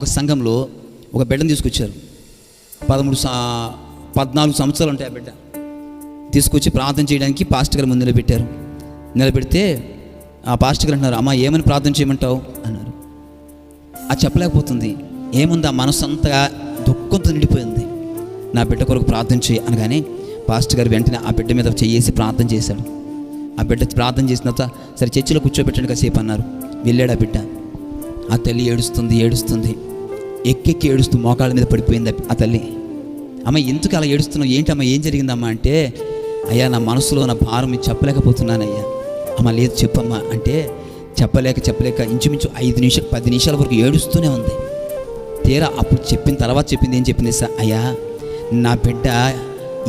ఒక సంఘంలో ఒక బిడ్డను తీసుకొచ్చారు. 14 సంవత్సరాలు ఉంటాయి ఆ బిడ్డ. తీసుకొచ్చి ప్రార్థన చేయడానికి పాస్టర్ గారు ముందు నిలబెట్టారు. నిలబెడితే ఆ పాస్టర్ గారు అంటున్నారు, అమ్మ ఏమని ప్రార్థన చేయమంటావు అన్నారు. అది చెప్పలేకపోతుంది. ఏముంది, ఆ మనసు అంతగా దుఃఖంతో నిండిపోయింది. నా బిడ్డ కొరకు ప్రార్థన చేయి అనగానే పాస్టర్ గారు వెంటనే ఆ బిడ్డ మీద చేసి ప్రార్థన చేశాడు. ఆ బిడ్డ ప్రార్థన చేసిన తర్వాత సరే చర్చిలో కూర్చోబెట్టండి కాసేపు అన్నారు. వెళ్ళాడు ఆ బిడ్డ. ఆ తల్లి ఏడుస్తుంది, ఎక్కెక్కి ఏడుస్తూ మోకాళ్ళ మీద పడిపోయింది ఆ తల్లి. అమ్మ ఎందుకు అలా ఏడుస్తున్నావు, ఏంటమ్మా ఏం జరిగిందమ్మా అంటే, అయ్యా నా మనసులో నా భారం మీరు చెప్పలేకపోతున్నానయ్యా. అమ్మ లేదు చెప్పమ్మా అంటే, చెప్పలేక ఇంచుమించు 10 నిమిషాల వరకు ఏడుస్తూనే ఉంది. తీరా అప్పుడు చెప్పిన తర్వాత చెప్పింది ఏం చెప్పింది సార్, అయ్యా నా బిడ్డ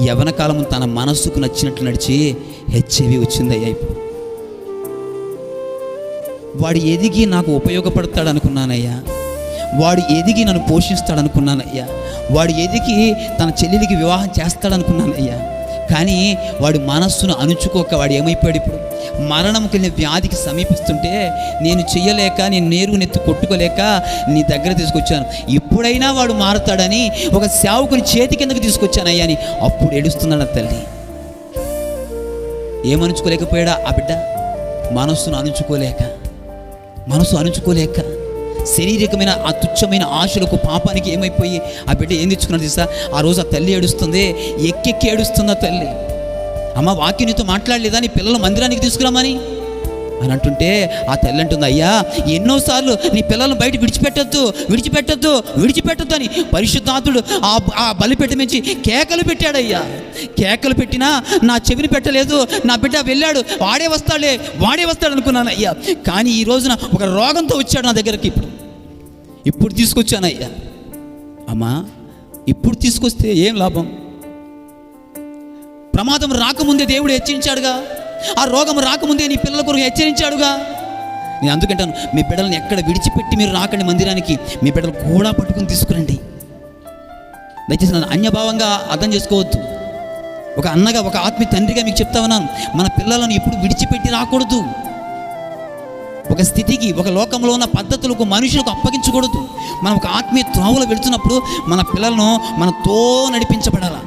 యవ్వన కాలం తన మనస్సుకు నచ్చినట్లు నడిచి HIV వచ్చిందయ్యా. ఇప్పుడు వాడు ఎదిగి నాకు ఉపయోగపడతాడు అనుకున్నానయ్యా. వాడు ఎదిగి నన్ను పోషిస్తాడనుకున్నానయ్యా. వాడు ఎదిగి తన చెల్లెలికి వివాహం చేస్తాడనుకున్నానయ్యా. కానీ వాడి మనస్సును అణుచుకోక వాడు ఏమైపోయాడు, ఇప్పుడు మరణం కలిగిన వ్యాధికి సమీపిస్తుంటే నేను చెయ్యలేక, నేను నేరునెత్తి కొట్టుకోలేక నీ దగ్గర తీసుకొచ్చాను. ఇప్పుడైనా వాడు మారుతాడని ఒక సేవకుని చేతి కిందకు తీసుకొచ్చానయ్యా అని అప్పుడు ఏడుస్తున్నాడు ఆ తల్లి. ఏమనుచుకోలేకపోయాడా ఆ బిడ్డ? మనసు అణుచుకోలేక శారీరకమైన ఆ తుచ్చమైన ఆశలకు పాపానికి ఏమైపోయి ఆ బిడ్డ ఏం తెచ్చుకున్నాడు తెలుసా? ఆ రోజు ఆ తల్లి ఏడుస్తుంది, ఎక్కెక్కి ఏడుస్తుంది ఆ తల్లి. అమ్మ వాక్యం నీతో మాట్లాడలేదా నీ పిల్లలు మందిరానికి తీసుకురామని అని అంటుంటే ఆ తల్లి అంటుంది, అయ్యా ఎన్నోసార్లు నీ పిల్లలను బయట విడిచిపెట్టద్దు అని పరిశుద్ధాత్ముడు ఆ బలిపెట్ట నుంచి కేకలు పెట్టాడయ్యా. కేకలు పెట్టినా నా చెవిని పెట్టలేదు. నా బిడ్డ వెళ్ళాడు, వాడే వస్తాడు అనుకున్నాను అయ్యా. కానీ ఈ రోజున ఒక రోగంతో వచ్చాడు నా దగ్గరికి. ఇప్పుడు తీసుకొచ్చానయ్యా. అమ్మా ఇప్పుడు తీసుకొస్తే ఏం లాభం? ప్రమాదం రాకముందే దేవుడు హెచ్చరించాడుగా. ఆ రోగం రాకముందే నీ పిల్లల కొరకు హెచ్చరించాడుగా. నేను అందుకంటాను, మీ బిడ్డలను ఎక్కడ విడిచిపెట్టి మీరు రాకండి మందిరానికి. మీ బిడ్డలు కూడా పట్టుకుని తీసుకురండి. దయచేసి నన్ను అన్యభావంగా అర్థం చేసుకోవద్దు. ఒక అన్నగా, ఒక ఆత్మీయ తండ్రిగా మీకు చెప్తా ఉన్నాను, మన పిల్లలను ఎప్పుడు విడిచిపెట్టి రాకూడదు. ఒక స్థితికి, ఒక లోకంలో ఉన్న పద్ధతులకు, మనుషులకు అప్పగించకూడదు. మనం ఒక ఆత్మీయ త్రోవలో వెళుతున్నప్పుడు మన పిల్లలను మనతో నడిపించబడాలి.